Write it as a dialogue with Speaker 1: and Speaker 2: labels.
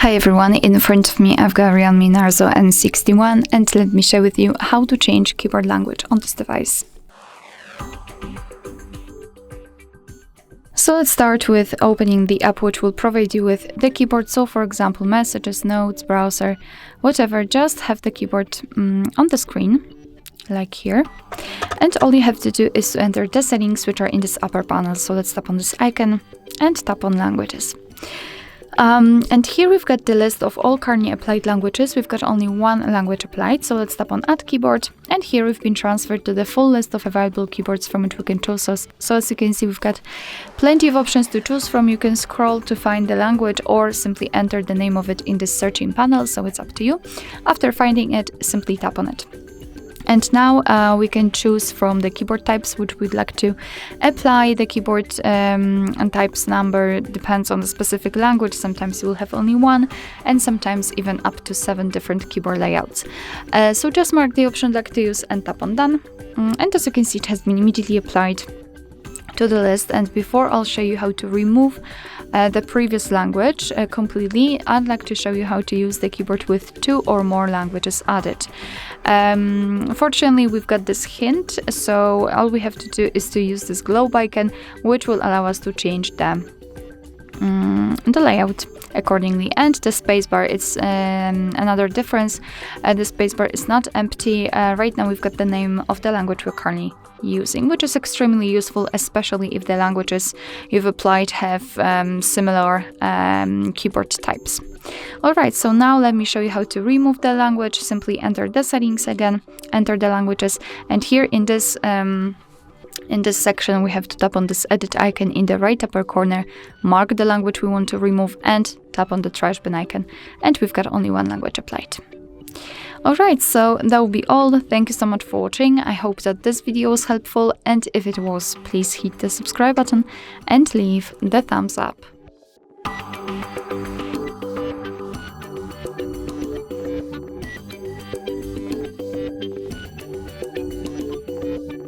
Speaker 1: Hi everyone, in front of me I've got REALME Narzo N61 and let me share with you how to change keyboard language on this device. So let's start with opening the app which will provide you with the keyboard. So for example, messages, notes, browser, whatever, just have the keyboard on the screen, like here. And all you have to do is to enter the settings which are in this upper panel. So let's tap on this icon and tap on languages. And here we've got the list of all currently applied languages. We've got only one language applied, so let's tap on Add Keyboard. And here we've been transferred to the full list of available keyboards from which we can choose. So as you can see, we've got plenty of options to choose from. You can scroll to find the language or simply enter the name of it in this searching panel, so it's up to you. After finding it, simply tap on it. And now we can choose from the keyboard types which we'd like to apply. The keyboard and types number depends on the specific language. Sometimes you will have only one, and sometimes even up to 7 different keyboard layouts. So just mark the option you'd like to use and tap on Done. And as you can see, it has been immediately applied to the list. And before I'll show you how to remove the previous language completely, I'd like to show you how to use the keyboard with 2 or more languages added. Fortunately, we've got this hint, so all we have to do is to use this globe icon, which will allow us to change the layout accordingly. And the spacebar, it's another difference. The spacebar is not empty. Right now we've got the name of the language we're currently using, which is extremely useful, especially if the languages you've applied have similar keyboard types. Alright, so now let me show you how to remove the language. Simply enter the settings again, enter the languages, and here in this section we have to tap on this edit icon in the right upper corner, mark the language we want to remove, and tap on the trash bin icon, and we've got only one language applied. Alright, so that will be all. Thank you so much for watching. I hope that this video was helpful, and if it was, please hit the subscribe button and leave the thumbs up.